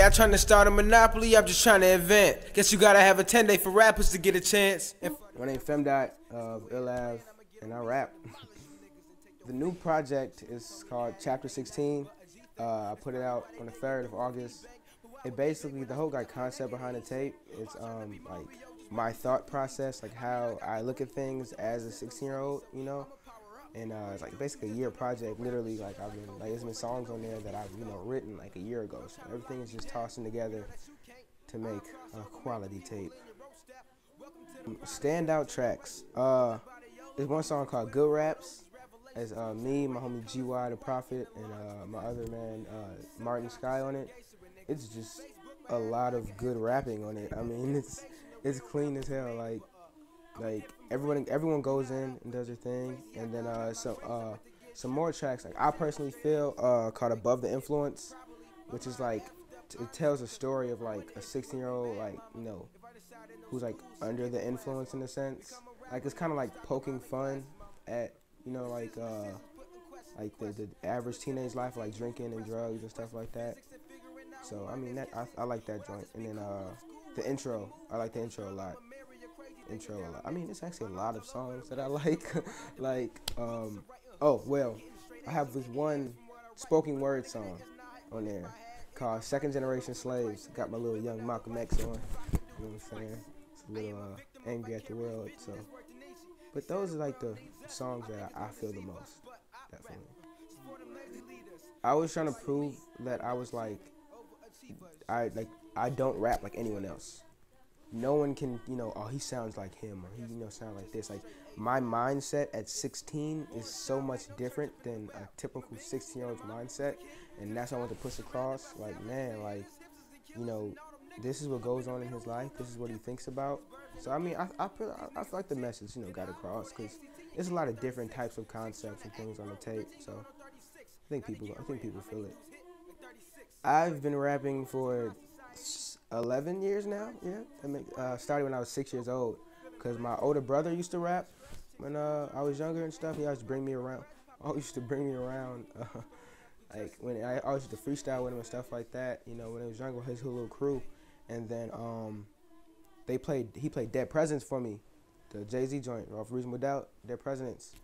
I'm trying to start a monopoly, I'm just trying to invent. Guess you gotta have a 10-day for rappers to get a chance. My name's Femdot of Illav, and I rap. The new project is called Chapter 16. I put it out on the 3rd of August. It basically, the whole concept behind the tape is like my thought process, like how I look at things as a 16-year-old, you know. And it's like basically a year project. Literally, like there's been songs on there that I've written like a year ago. So everything is just tossing together to make a quality tape. Standout tracks. There's one song called Good Raps. It's me, my homie GY the Prophet, and my other man Martin Sky on it. It's just a lot of good rapping on it. I mean, it's clean as hell. Like everyone goes in and does their thing, and then some more tracks. Like I personally feel called Above the Influence, which is like it tells a story of like a 16-year-old who's like under the influence in a sense. Like it's kind of like poking fun at the average teenage life, like drinking and drugs and stuff like that. So I mean I like that joint. And then the intro, I like the intro a lot. I mean, it's actually a lot of songs that I like. I have this one spoken word song on there called Second Generation Slaves. Got my little young Malcolm X on. You know what I'm saying? It's a little angry at the world. So, but those are like the songs that I feel the most. Definitely. I was trying to prove that I was I don't rap like anyone else. No one can, oh, he sounds like him, or he, sounds like this. Like, my mindset at 16 is so much different than a typical 16-year-old's mindset, and that's what I want to push across. Like, man, this is what goes on in his life. This is what he thinks about. So, I mean, I feel like the message, got across, because there's a lot of different types of concepts and things on the tape. So, I think people feel it. I've been rapping for 11 years now, yeah. Started when I was 6 years old, because my older brother used to rap when I was younger and stuff. He always used to bring me around. Like when I always used to freestyle with him and stuff like that. When I was younger, with his little crew, and then he played Dead Presidents for me, the Jay-Z joint off Reasonable Doubt, Dead Presidents,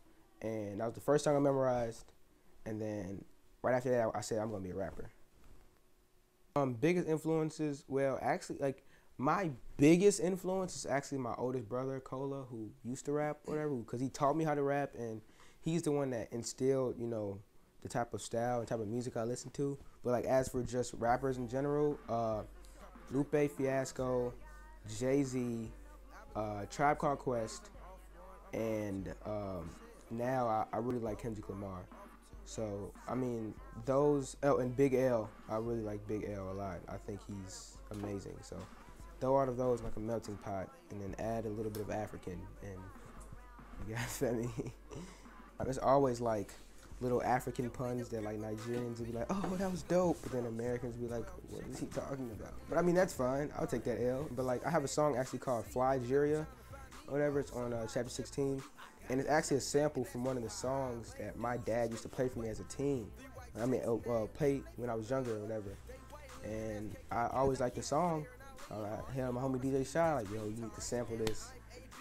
and that was the first song I memorized. And then right after that, I said I'm gonna be a rapper. Biggest influences, well, actually, like, my biggest influence is actually my oldest brother, Cola, who used to rap, whatever, because he taught me how to rap, and he's the one that instilled, the type of style and type of music I listen to. But, like, as for just rappers in general, Lupe Fiasco, Jay-Z, Tribe Called Quest, and now I really like Kendrick Lamar. So, I mean, those, and Big L, I really like Big L a lot. I think he's amazing. So, throw out of those like a melting pot, and then add a little bit of African, and you guys feel me? There's always like little African puns that like Nigerians would be like, oh, that was dope. But then Americans would be like, what is he talking about? But I mean, that's fine. I'll take that L. But like, I have a song actually called Flygeria, whatever. It's on Chapter 16. And it's actually a sample from one of the songs that my dad used to play for me as a teen. I mean, play when I was younger or whatever. And I always liked the song. Hell, my homie DJ Shy, like, yo, you need to sample this.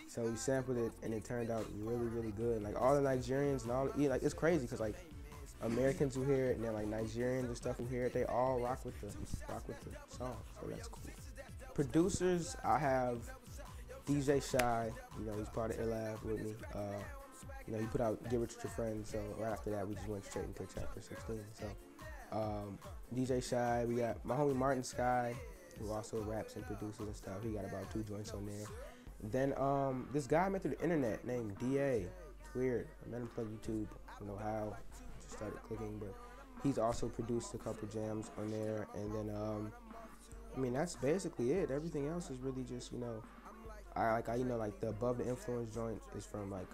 So he sampled it, and it turned out really, really good. Like, all the Nigerians and all, it's crazy, because, like, Americans who hear it, and then, like, Nigerians and stuff who hear it, they all rock with the song. So that's cool. Producers, I have DJ Shy, he's part of Illav with me. He put out Get Rich With Your Friends, so right after that, we just went straight into Chapter 16. So, DJ Shy, we got my homie Martin Sky, who also raps and produces and stuff. He got about 2 joints on there. Then, this guy I met through the internet named DA. It's weird. I met him through YouTube. I don't know how. Just started clicking, but he's also produced a couple jams on there. And then, I mean, that's basically it. Everything else is really just, like the Above the Influence joint is from like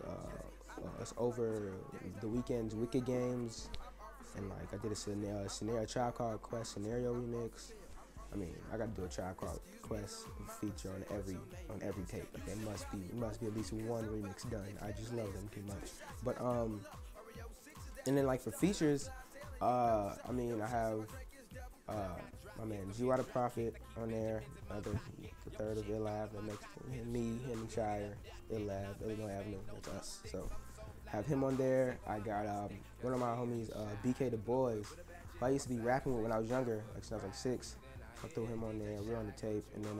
us over the weekend's Wicked Games, and like I did a Tribe Called Quest scenario remix. I mean, I got to do a Tribe Called Quest feature on every tape. Like, there must be at least one remix done. I just love them too much. But and then like for features, I mean, I have my man G.Y. the Prophet on there, the third of Illab, the next me, him and Shire, Illab, Illinois Avenue, that's us. So have him on there. I got one of my homies, BK the Boys, who I used to be rapping with when I was younger, like since I was like 6. I threw him on there. We're on the tape, and then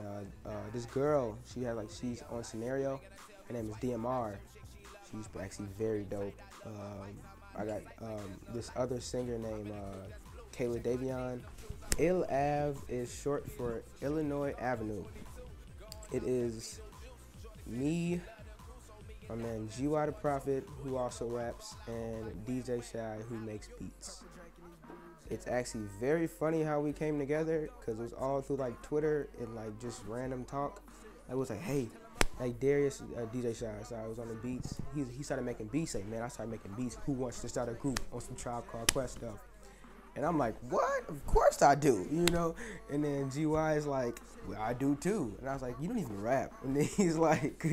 this girl, she's on Scenario. Her name is DMR. She's actually very dope. I got this other singer named Kayla Davion. Ill-Av is short for Illinois Avenue. It is me, my man G.Y. the Prophet, who also raps, and DJ Shy, who makes beats. It's actually very funny how we came together, because it was all through like Twitter and like just random talk. I was like, hey, like Darius, DJ Shy, so I was on the beats. He started making beats. Like, man, I started making beats. Who wants to start a group on some Tribe Called Quest stuff? And I'm like, what? Of course I do, you know? And then GY is like, well, I do too. And I was like, you don't even rap. And then he's like,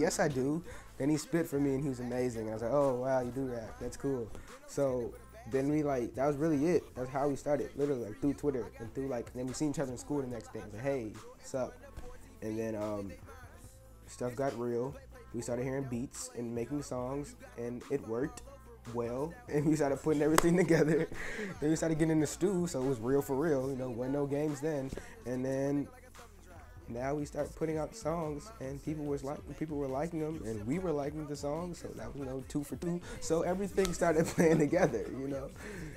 yes, I do. Then he spit for me, and he was amazing. And I was like, oh, wow, you do rap. That's cool. So then that was really it. That's how we started, literally, like through Twitter and through and then we seen each other in school the next day. I was like, hey, what's up? And then stuff got real. We started hearing beats and making songs, and it worked well. And we started putting everything together. Then we started getting in the stew, so it was real for real. You know, wasn't no games then. And then now we start putting out songs, and people were liking them, and we were liking the songs. So that was 2 for 2. So everything started playing together.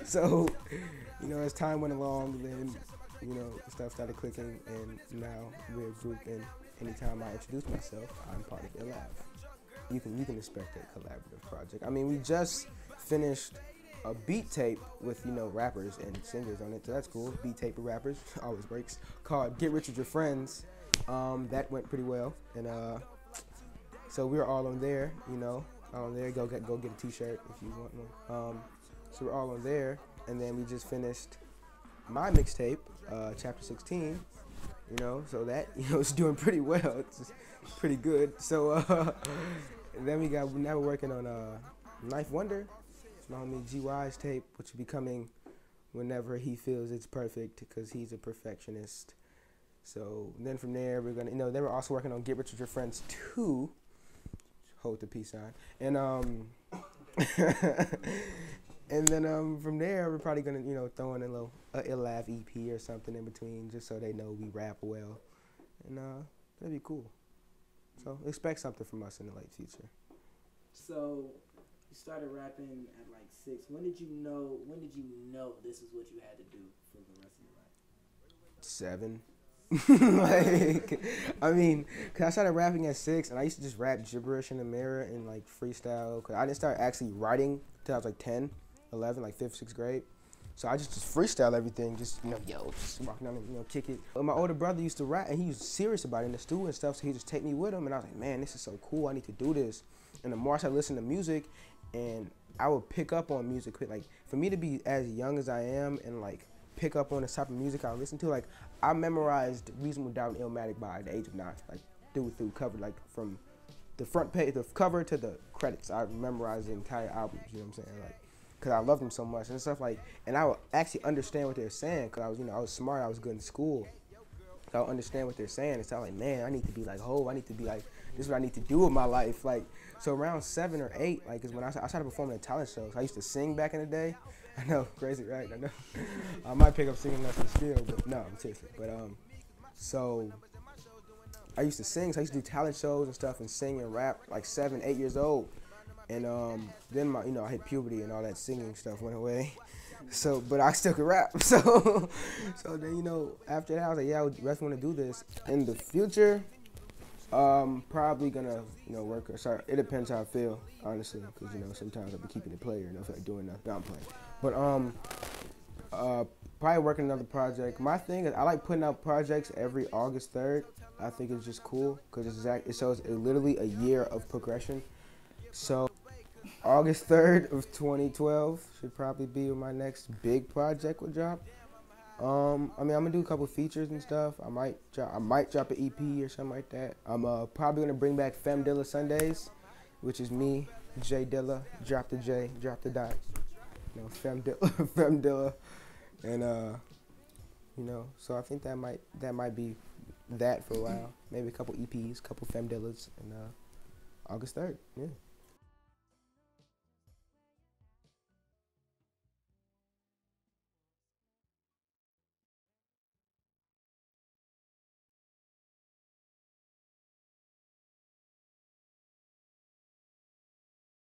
So as time went along, then stuff started clicking, and now we're a group. And anytime I introduce myself, I'm part of Illab. You can expect a collaborative project. I mean, we just finished a beat tape with rappers and singers on it, so that's cool. Beat tape with rappers always breaks. Called "Get Rich with Your Friends." That went pretty well, and so we were all on there. On there. Go get a T-shirt if you want one. So we're all on there, and then we just finished my mixtape, chapter 16. So that it's doing pretty well. It's pretty good. So then now we're working on Knife Wonder. It's my homie GY's tape, which will be coming whenever he feels it's perfect, because he's a perfectionist. So then from there we're gonna then we're also working on Get Rich with Your Friends 2. Hold the peace sign. And and then from there we're probably gonna throw in a little Ill-Av EP or something in between, just so they know we rap well, and that'd be cool. So expect something from us in the late future. So you started rapping at like 6. When did you know this is what you had to do for the rest of your life? 7. I mean, cause I started rapping at 6, and I used to just rap gibberish in the mirror and like freestyle. Cause I didn't start actually writing till I was like 10, 11, like 5th, 6th grade. So I just freestyle everything, just just walking down and kick it. But my older brother used to rap, and he was serious about it in the studio and stuff. So he just take me with him, and I was like, man, this is so cool. I need to do this. And the more I started listening to music, and I would pick up on music quick. Like, for me to be as young as I am and like pick up on the type of music I listen to, like I memorized Reasonable Doubt and Illmatic by the age of 9, like through cover, like from the front page, the cover to the credits. I memorized the entire album. You know what I'm saying? Like, cause I loved them so much and stuff and I would actually understand what they're saying, cause I was, I was smart, I was good in school. So I would understand what they're saying, and so I'm like, man, I need to be like Hov, I need to be like, this is what I need to do with my life. Like, so around 7 or 8, like, is when I started performing at talent shows. I used to sing back in the day. I know, crazy, right? I know. I might pick up singing lessons still, but no, I'm seriously. But so I used to sing, so I used to do talent shows and stuff and sing and rap like 7, 8 years old. And then I hit puberty and all that singing stuff went away. So, but I still could rap. So then, after that, I was like, yeah, I would want to do this. In the future, probably gonna, work. Sorry, it depends how I feel, honestly, because sometimes I'll be keeping it player and I feel like doing nothing. No, I'm playing. But probably working another project. My thing is I like putting out projects every August 3rd. I think it's just cool because it shows literally a year of progression. So August 3rd of 2012 should probably be when my next big project will drop. I mean, I'm gonna do a couple features and stuff. I might drop an EP or something like that. I'm probably gonna bring back Femdot Sundays, which is me, J Dilla, drop the J, drop the dot. Femdot, Femdot, and you know. So I think that might be that for a while. Maybe a couple EPs, couple Femdillas, and August 3rd. Yeah.